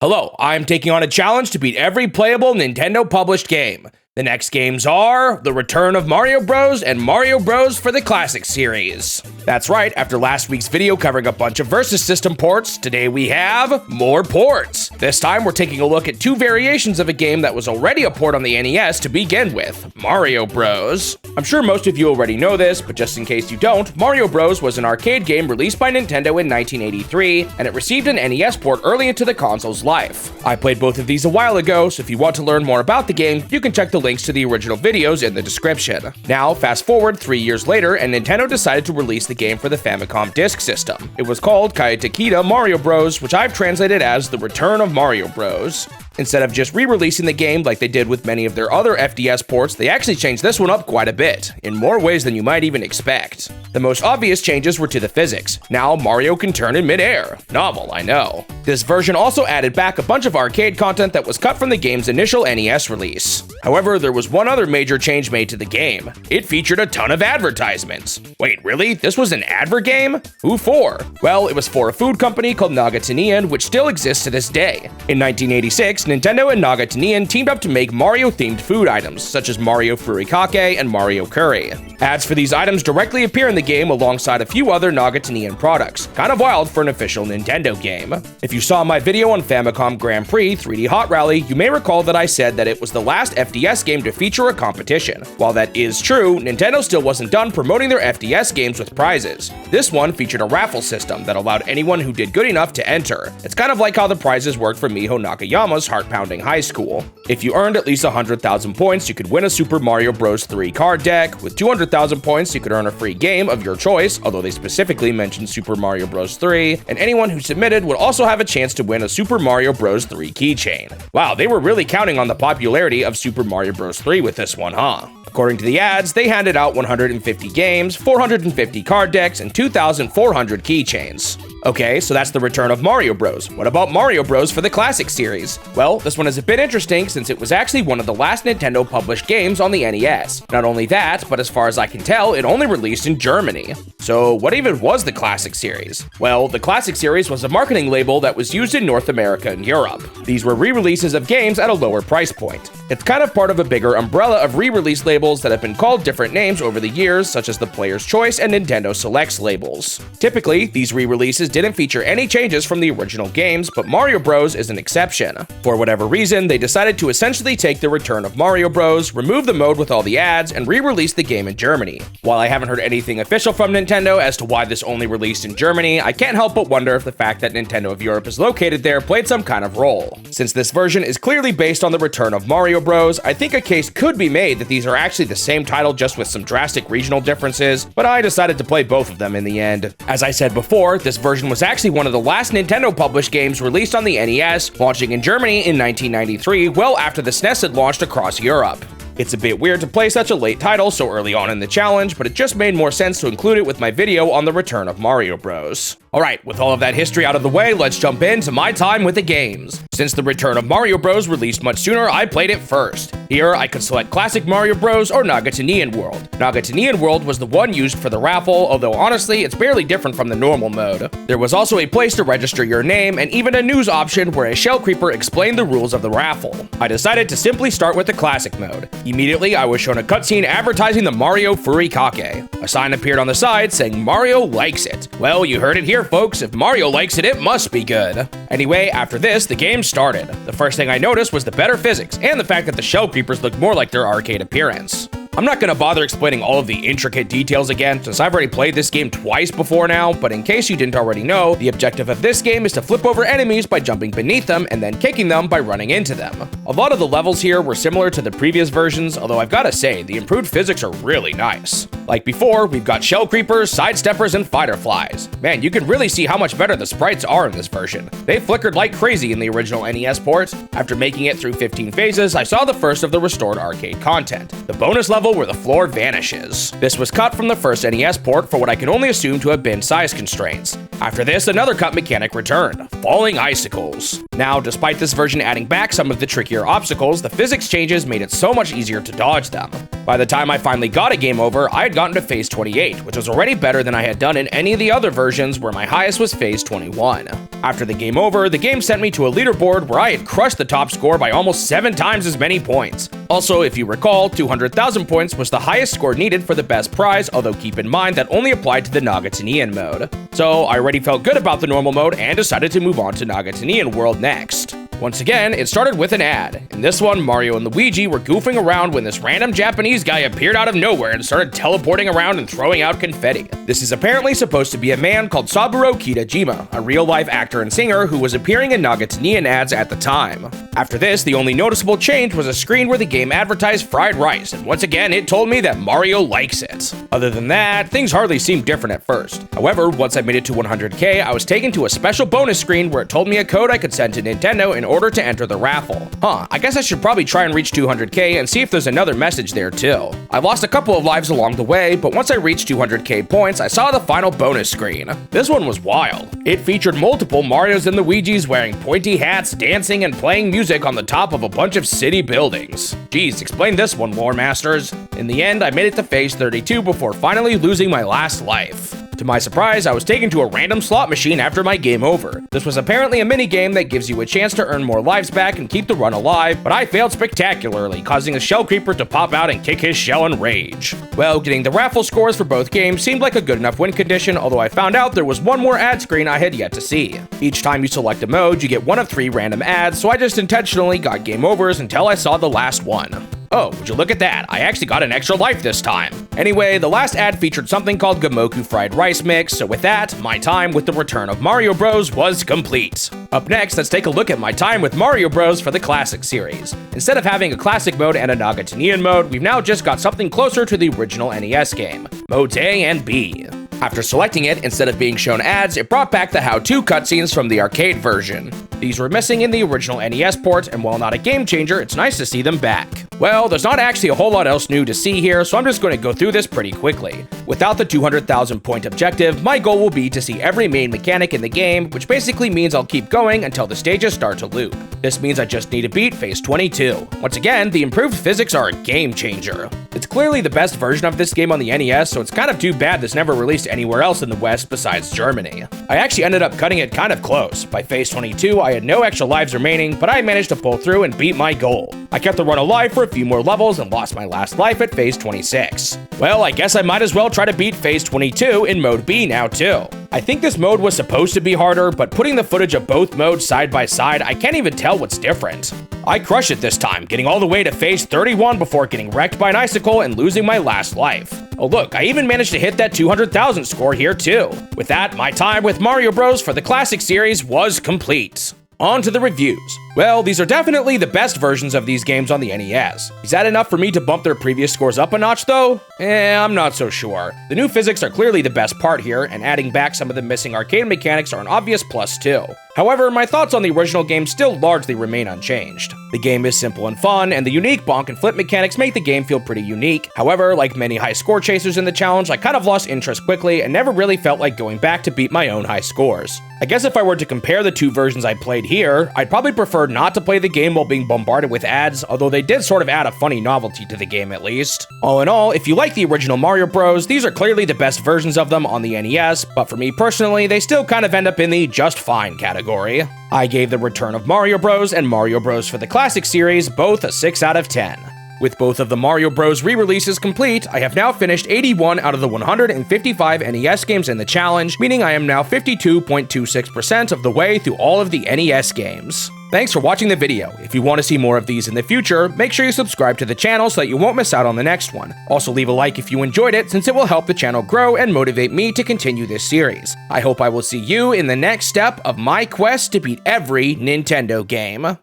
Hello, I'm taking on a challenge to beat every playable Nintendo published game. The next games are The Return of Mario Bros. And Mario Bros. For the Classic series. That's right, after last week's video covering a bunch of Versus System ports, today we have more ports. This time we're taking a look at two variations of a game that was already a port on the NES to begin with, Mario Bros. I'm sure most of you already know this, but just in case you don't, Mario Bros. Was an arcade game released by Nintendo in 1983, and it received an NES port early into the console's life. I played both of these a while ago, so if you want to learn more about the game, you can check the links to the original videos in the description. Now, fast forward 3 years later, and Nintendo decided to release the game for the Famicom Disk System. It was called Kaettekita Mario Bros, which I've translated as The Return of Mario Bros. Instead of just re-releasing the game like they did with many of their other FDS ports, they actually changed this one up quite a bit, in more ways than you might even expect. The most obvious changes were to the physics. Now Mario can turn in midair. Novel, I know. This version also added back a bunch of arcade content that was cut from the game's initial NES release. However, there was one other major change made to the game. It featured a ton of advertisements. Wait, really? This was an advert game? Who for? Well, it was for a food company called Nagatinian, which still exists to this day. In 1986, Nintendo and Nagatinian teamed up to make Mario-themed food items, such as Mario Furikake and Mario Curry. Ads for these items directly appear in the game alongside a few other Nagatinian products. Kind of wild for an official Nintendo game. If you saw my video on Famicom Grand Prix 3D Hot Rally, you may recall that I said that it was the last FDS game to feature a competition. While that is true, Nintendo still wasn't done promoting their FDS games with prizes. This one featured a raffle system that allowed anyone who did good enough to enter. It's kind of like how the prizes worked for Miho Nakayama's Heart-Pounding High School. If you earned at least 100,000 points, you could win a Super Mario Bros. 3 card deck. With 200,000 points, you could earn a free game of your choice, although they specifically mentioned Super Mario Bros. 3, and anyone who submitted would also have a chance to win a Super Mario Bros. 3 keychain. Wow, they were really counting on the popularity of Super Mario Bros. 3 with this one, huh? According to the ads, they handed out 150 games, 450 card decks, and 2,400 keychains. Okay, so that's the return of Mario Bros. What about Mario Bros. For the Classic series? Well, this one is a bit interesting since it was actually one of the last Nintendo published games on the NES. Not only that, but as far as I can tell, it only released in Germany. So what even was the Classic series? Well, the Classic series was a marketing label that was used in North America and Europe. These were re-releases of games at a lower price point. It's kind of part of a bigger umbrella of re-release labels that have been called different names over the years, such as the Player's Choice and Nintendo Selects labels. Typically, these re-releases didn't feature any changes from the original games, but Mario Bros. Is an exception. For whatever reason, they decided to essentially take the return of Mario Bros., remove the mode with all the ads, and re-release the game in Germany. While I haven't heard anything official from Nintendo as to why this only released in Germany, I can't help but wonder if the fact that Nintendo of Europe is located there played some kind of role. Since this version is clearly based on the return of Mario Bros., I think a case could be made that these are actually the same title just with some drastic regional differences, but I decided to play both of them in the end. As I said before, this version was actually one of the last Nintendo published games released on the NES, launching in Germany in 1993, well after the SNES had launched across Europe. It's a bit weird to play such a late title so early on in the challenge, but it just made more sense to include it with my video on the return of Mario Bros. Alright, with all of that history out of the way, let's jump into my time with the games. Since the return of Mario Bros. Released much sooner, I played it first. Here, I could select Classic Mario Bros. Or Nagatinian World. Nagatinian World was the one used for the raffle, although honestly, it's barely different from the normal mode. There was also a place to register your name, and even a news option where a shell creeper explained the rules of the raffle. I decided to simply start with the Classic mode. Immediately, I was shown a cutscene advertising the Mario Furikake. A sign appeared on the side saying Mario likes it. Well, you heard it here, folks. If Mario likes it, it must be good. Anyway, after this, the game started. The first thing I noticed was the better physics, and the fact that the shell creepers looked more like their arcade appearance. I'm not going to bother explaining all of the intricate details again, since I've already played this game twice before now, but in case you didn't already know, the objective of this game is to flip over enemies by jumping beneath them and then kicking them by running into them. A lot of the levels here were similar to the previous versions, although I've gotta say, the improved physics are really nice. Like before, we've got shell creepers, sidesteppers, and fighter flies. Man, you can really see how much better the sprites are in this version. They flickered like crazy in the original NES port. After making it through 15 phases, I saw the first of the restored arcade content. The bonus level level where the floor vanishes. This was cut from the first NES port for what I can only assume to have been size constraints. After this, another cut mechanic returned, falling icicles. Now, despite this version adding back some of the trickier obstacles, the physics changes made it so much easier to dodge them. By the time I finally got a game over, I had gotten to phase 28, which was already better than I had done in any of the other versions where my highest was phase 21. After the game over, the game sent me to a leaderboard where I had crushed the top score by almost 7 times as many points. Also, if you recall, 200,000 points was the highest score needed for the best prize, although keep in mind that only applied to the Nagatanian mode. So I already felt good about the normal mode and decided to move on to Nagatanian World next. Once again, it started with an ad. In this one, Mario and Luigi were goofing around when this random Japanese guy appeared out of nowhere and started teleporting around and throwing out confetti. This is apparently supposed to be a man called Saburo Kitajima, a real-life actor and singer who was appearing in Nagatanian ads at the time. After this, the only noticeable change was a screen where the game advertised fried rice, and once again, it told me that Mario likes it. Other than that, things hardly seemed different at first. However, once I made it to 100k, I was taken to a special bonus screen where it told me a code I could send to Nintendo in order to enter the raffle. I guess I should probably try and reach 200k and see if there's another message there too. I lost a couple of lives along the way, but once I reached 200k points, I saw the final bonus screen. This one was wild. It featured multiple Marios and Luigis wearing pointy hats, dancing, and playing music on the top of a bunch of city buildings. Geez, explain this one, lore masters. In the end, I made it to phase 32 before finally losing my last life. To my surprise, I was taken to a random slot machine after my game over. This was apparently a mini-game that gives you a chance to earn more lives back and keep the run alive, but I failed spectacularly, causing a shell creeper to pop out and kick his shell in rage. Well, getting the raffle scores for both games seemed like a good enough win condition, although I found out there was one more ad screen I had yet to see. Each time you select a mode, you get one of 3 random ads, so I just intentionally got game overs until I saw the last one. Oh, would you look at that? I actually got an extra life this time. Anyway, the last ad featured something called Gamoku Fried Rice Mix, so with that, my time with the return of Mario Bros was complete. Up next, let's take a look at my time with Mario Bros for the Classic series. Instead of having a Classic mode and a Nagatanian mode, we've now just got something closer to the original NES game, Modes A and B. After selecting it, instead of being shown ads, it brought back the how-to cutscenes from the arcade version. These were missing in the original NES port, and while not a game changer, it's nice to see them back. Well, there's not actually a whole lot else new to see here, so I'm just going to go through this pretty quickly. Without the 200,000 point objective, my goal will be to see every main mechanic in the game, which basically means I'll keep going until the stages start to loop. This means I just need to beat phase 22. Once again, the improved physics are a game changer. It's clearly the best version of this game on the NES, so it's kind of too bad this never released anywhere else in the West besides Germany. I actually ended up cutting it kind of close. By phase 22, I had no extra lives remaining, but I managed to pull through and beat my goal. I kept the run alive for a few more levels and lost my last life at phase 26. Well, I guess I might as well try to beat phase 22 in mode B now too. I think this mode was supposed to be harder, but putting the footage of both modes side by side, I can't even tell what's different. I crushed it this time, getting all the way to phase 31 before getting wrecked by an icicle and losing my last life. Oh look, I even managed to hit that 200,000 score here too. With that, my time with Mario Bros for the Classic series was complete. On to the reviews. Well, these are definitely the best versions of these games on the NES. Is that enough for me to bump their previous scores up a notch though? I'm not so sure. The new physics are clearly the best part here, and adding back some of the missing arcade mechanics are an obvious plus too. However, my thoughts on the original game still largely remain unchanged. The game is simple and fun, and the unique bonk and flip mechanics make the game feel pretty unique. However, like many high score chasers in the challenge, I kind of lost interest quickly and never really felt like going back to beat my own high scores. I guess if I were to compare the two versions I played here, I'd probably prefer not to play the game while being bombarded with ads, although they did sort of add a funny novelty to the game at least. All in all, if you like the original Mario Bros, these are clearly the best versions of them on the NES, but for me personally, they still kind of end up in the just fine category. I gave the Return of Mario Bros and Mario Bros for the Classic series both a 6 out of 10. With both of the Mario Bros re-releases complete, I have now finished 81 out of the 155 NES games in the challenge, meaning I am now 52.26% of the way through all of the NES games. Thanks for watching the video. If you want to see more of these in the future, make sure you subscribe to the channel so that you won't miss out on the next one. Also leave a like if you enjoyed it, since it will help the channel grow and motivate me to continue this series. I hope I will see you in the next step of my quest to beat every Nintendo game.